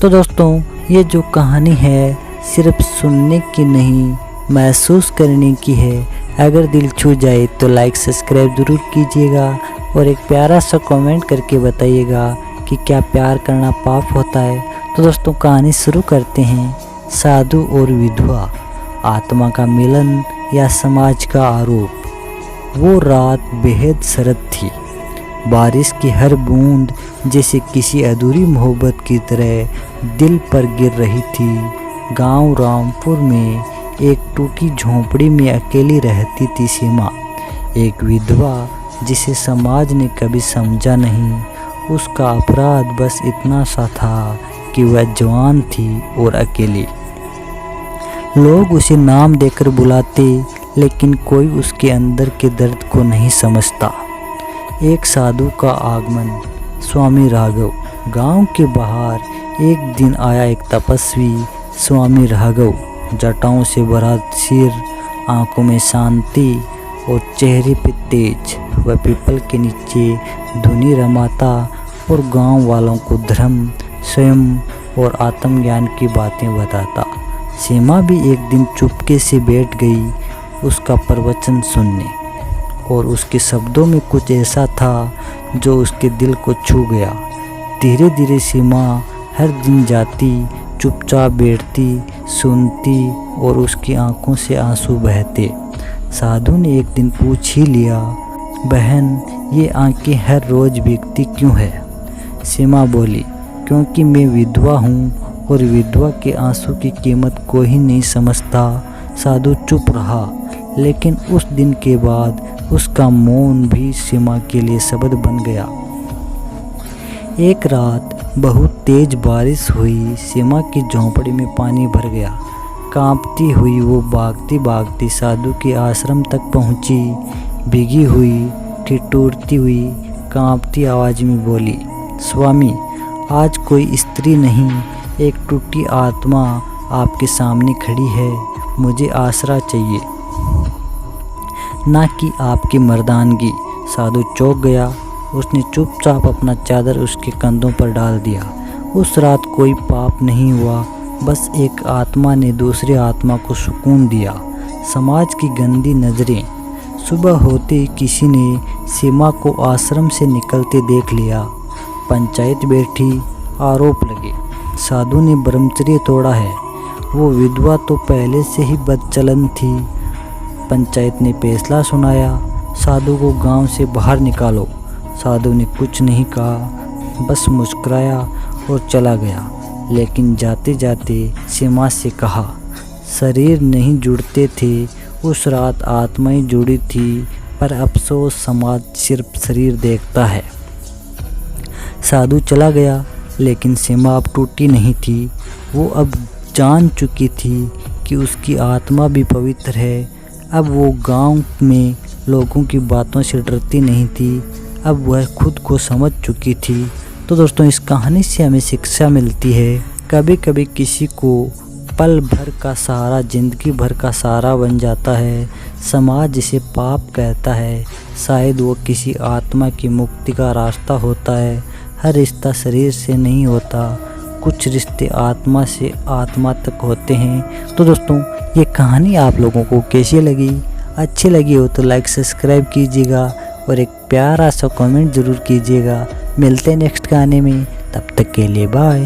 तो दोस्तों ये जो कहानी है सिर्फ सुनने की नहीं, महसूस करने की है। अगर दिल छू जाए तो लाइक सब्सक्राइब ज़रूर कीजिएगा और एक प्यारा सा कमेंट करके बताइएगा कि क्या प्यार करना पाप होता है। तो दोस्तों कहानी शुरू करते हैं। साधु और विधवा, आत्मा का मिलन या समाज का आरोप। वो रात बेहद सर्द थी। बारिश की हर बूंद जैसे किसी अधूरी मोहब्बत की तरह दिल पर गिर रही थी। गांव रामपुर में एक टूटी झोंपड़ी में अकेली रहती थी सीमा, एक विधवा जिसे समाज ने कभी समझा नहीं। उसका अपराध बस इतना सा था कि वह जवान थी और अकेली। लोग उसे नाम देकर बुलाते, लेकिन कोई उसके अंदर के दर्द को नहीं समझता। एक साधु का आगमन। स्वामी राघव। गांव के बाहर एक दिन आया एक तपस्वी स्वामी राघव। जटाओं से भरा सिर, आंखों में शांति और चेहरे पे तेज। वह पीपल के नीचे धुनी रमाता और गांव वालों को धर्म, स्वयं और आत्मज्ञान की बातें बताता। सीमा भी एक दिन चुपके से बैठ गई उसका प्रवचन सुनने, और उसके शब्दों में कुछ ऐसा था जो उसके दिल को छू गया। धीरे धीरे सीमा हर दिन जाती, चुपचाप बैठती, सुनती और उसकी आंखों से आंसू बहते। साधु ने एक दिन पूछ ही लिया, बहन ये आंखें हर रोज़ भीगती क्यों है? सीमा बोली, क्योंकि मैं विधवा हूँ और विधवा के आंसू की कीमत कोई नहीं समझता। साधु चुप रहा, लेकिन उस दिन के बाद उसका मौन भी सीमा के लिए शब्द बन गया। एक रात बहुत तेज बारिश हुई। सीमा की झोंपड़ी में पानी भर गया। कांपती हुई वो भागती भागती साधु के आश्रम तक पहुंची। भीगी हुई, ठिठुरती हुई, कांपती आवाज में बोली, स्वामी आज कोई स्त्री नहीं, एक टूटी आत्मा आपके सामने खड़ी है। मुझे आसरा चाहिए, ना कि आपकी मर्दानगी। साधु चौंक गया। उसने चुपचाप अपना चादर उसके कंधों पर डाल दिया। उस रात कोई पाप नहीं हुआ, बस एक आत्मा ने दूसरी आत्मा को सुकून दिया। समाज की गंदी नज़रें। सुबह होते ही किसी ने सीमा को आश्रम से निकलते देख लिया। पंचायत बैठी, आरोप लगे, साधु ने ब्रह्मचर्य तोड़ा है। वो विधवा तो पहले से ही बदचलन थी। पंचायत ने फैसला सुनाया, साधु को गांव से बाहर निकालो। साधु ने कुछ नहीं कहा, बस मुस्कुराया और चला गया। लेकिन जाते जाते सीमा से कहा, शरीर नहीं जुड़ते थे, उस रात आत्माएं जुड़ी थी, पर अफसोस समाज सिर्फ शरीर देखता है। साधु चला गया, लेकिन सीमा अब टूटी नहीं थी। वो अब जान चुकी थी कि उसकी आत्मा भी पवित्र है। अब वो गांव में लोगों की बातों से डरती नहीं थी, अब वह खुद को समझ चुकी थी। तो दोस्तों इस कहानी से हमें शिक्षा मिलती है, कभी कभी किसी को पल भर का सहारा जिंदगी भर का सहारा बन जाता है। समाज जिसे पाप कहता है, शायद वो किसी आत्मा की मुक्ति का रास्ता होता है। हर रिश्ता शरीर से नहीं होता, कुछ रिश्ते आत्मा से आत्मा तक होते हैं। तो दोस्तों ये कहानी आप लोगों को कैसी लगी? अच्छी लगी हो तो लाइक सब्सक्राइब कीजिएगा और एक प्यारा सा कमेंट ज़रूर कीजिएगा। मिलते हैं नेक्स्ट गाने में, तब तक के लिए बाय।